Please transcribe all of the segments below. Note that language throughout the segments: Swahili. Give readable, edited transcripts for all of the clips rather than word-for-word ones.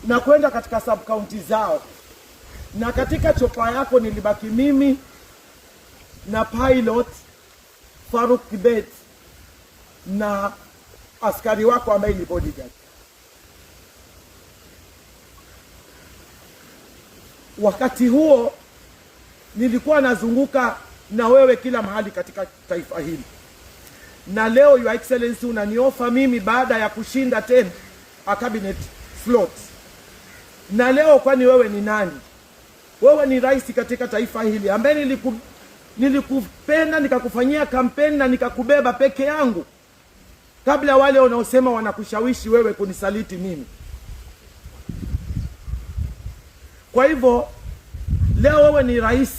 na kwenda katika sub county zao, na katika chopa yako nilibaki mimi na pilot Faruk Kibet na askari wako ambaye ni bodyguard. Wakati huo nilikuwa nazunguka na wewe kila mahali katika taifa hili, na leo Your Excellency unaniofa mimi baada ya kushinda 10 a cabinet slot. Na leo kwani wewe ni nani? Wewe ni rais katika taifa hili ambaye nilikupenda nikakufanyia kampeni na nikakubeba peke yangu kabla wale wanaosema wanakushawishi wewe kunisaliti mimi. Kwa hivyo leo wewe ni rais,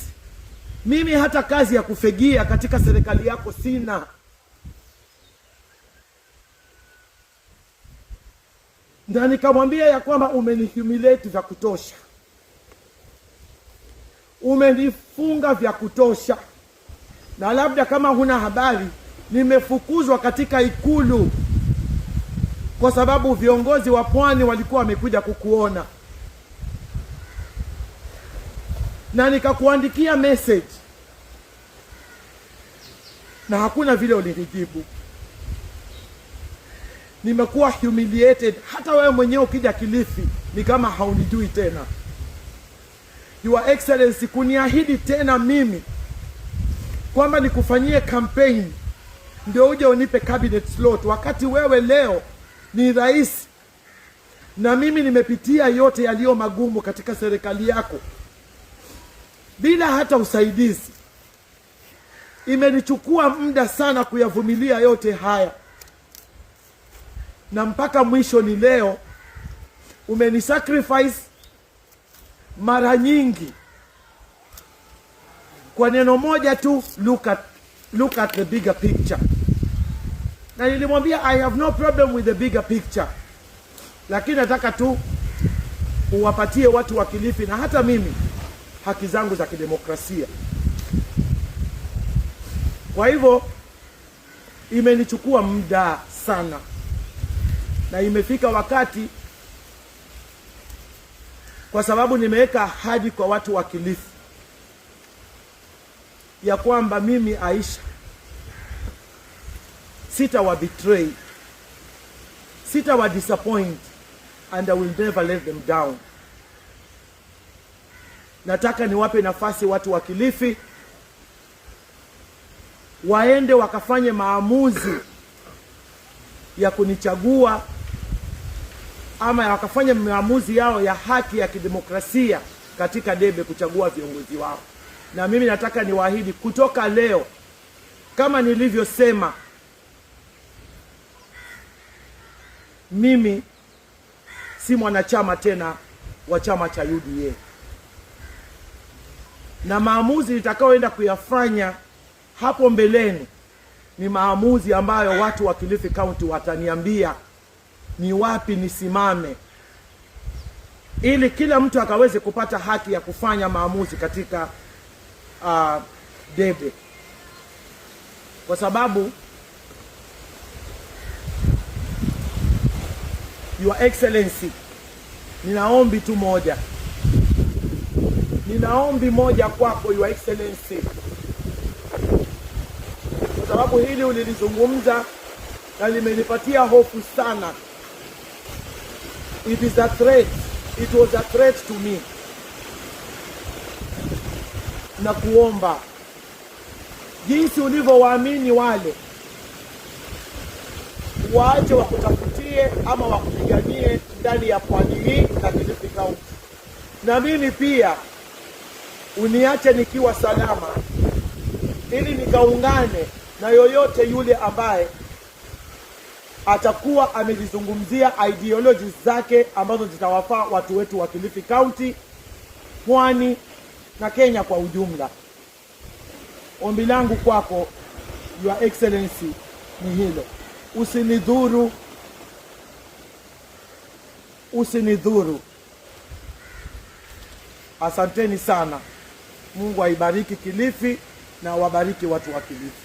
mimi hata kazi ya kufegia katika serikali yako sina. Na nikamwambia ya kwamba umenihumiliate vya kutosha, umenifunga vya kutosha, na labda kama huna habari, nimefukuzwa katika Ikulu kwa sababu viongozi wa pwani walikuwa wamekuja kukuona, na nikakuandikia message na hakuna vile ulinijibu. Nimekuwa humiliated. Hata wewe mwenyewe ukija Kilifi ni kama haunijui tena. Your Excellency, kuniahidi tena mimi kwamba nikufanyie campaign ndio uje unipe cabinet slot, wakati wewe leo ni rais na mimi nimepitia yote yaliyo magumu katika serikali yako bila hata usaidizi. Imenichukua muda sana kuyavumilia yote haya, na mpaka mwisho ni leo umenisacrifice mara nyingi kwa neno moja tu, look at the bigger picture. Na nilimwambia I have no problem with the bigger picture, lakini nataka tu uwapatie watu wa Kilifi na hata mimi haki zangu za kidemokrasia. Kwa hivyo imenichukua muda sana, na imefika wakati, kwa sababu nimeweka ahadi kwa watu wa Kilifi ya kwamba mimi Aisha sitawa betray, sitawa disappoint, and I will never let them down. Nataka niwape nafasi watu wa Kilifi waende wakafanye maamuzi ya kunichagua, ama wakafanya maamuzi yao ya haki ya kidemokrasia katika debe kuchagua viongozi wao. Na mimi nataka niwaahidi kutoka leo, kama nilivyosema, mimi si mwanachama tena wa chama cha UDA, na maamuzi nitakaoenda kuyafanya hapo mbeleni ni maamuzi ambayo watu wa Kilifi County wataniambia ni wapi nisimame, ili kila mtu akaweze kupata haki ya kufanya maamuzi katika debe. Kwa sababu Your Excellency, ninaombi tu moja, ninaombi moja kwako Your Excellency, kwa sababu hili ulilizungumza na limenipatia hofu sana. It is a threat. It was a threat to me. Na kuomba jinsi ulivyowaamini wale, waache wakutafutie ama wakupiganie ndani ya pwani hii na Kilifi County. Na mimi pia uniache nikiwa salama, ili nikaungane na yoyote yule ambaye atakuwa amelizungumzia ideologies zake ambazo zitawafaa watu wetu wa Kilifi County, pwani na Kenya kwa ujumla. Ombi langu kwako Your Excellency ni hilo: usinidhuru, usinidhuru. Asanteni sana. Mungu aibariki Kilifi na wabariki watu wa Kilifi.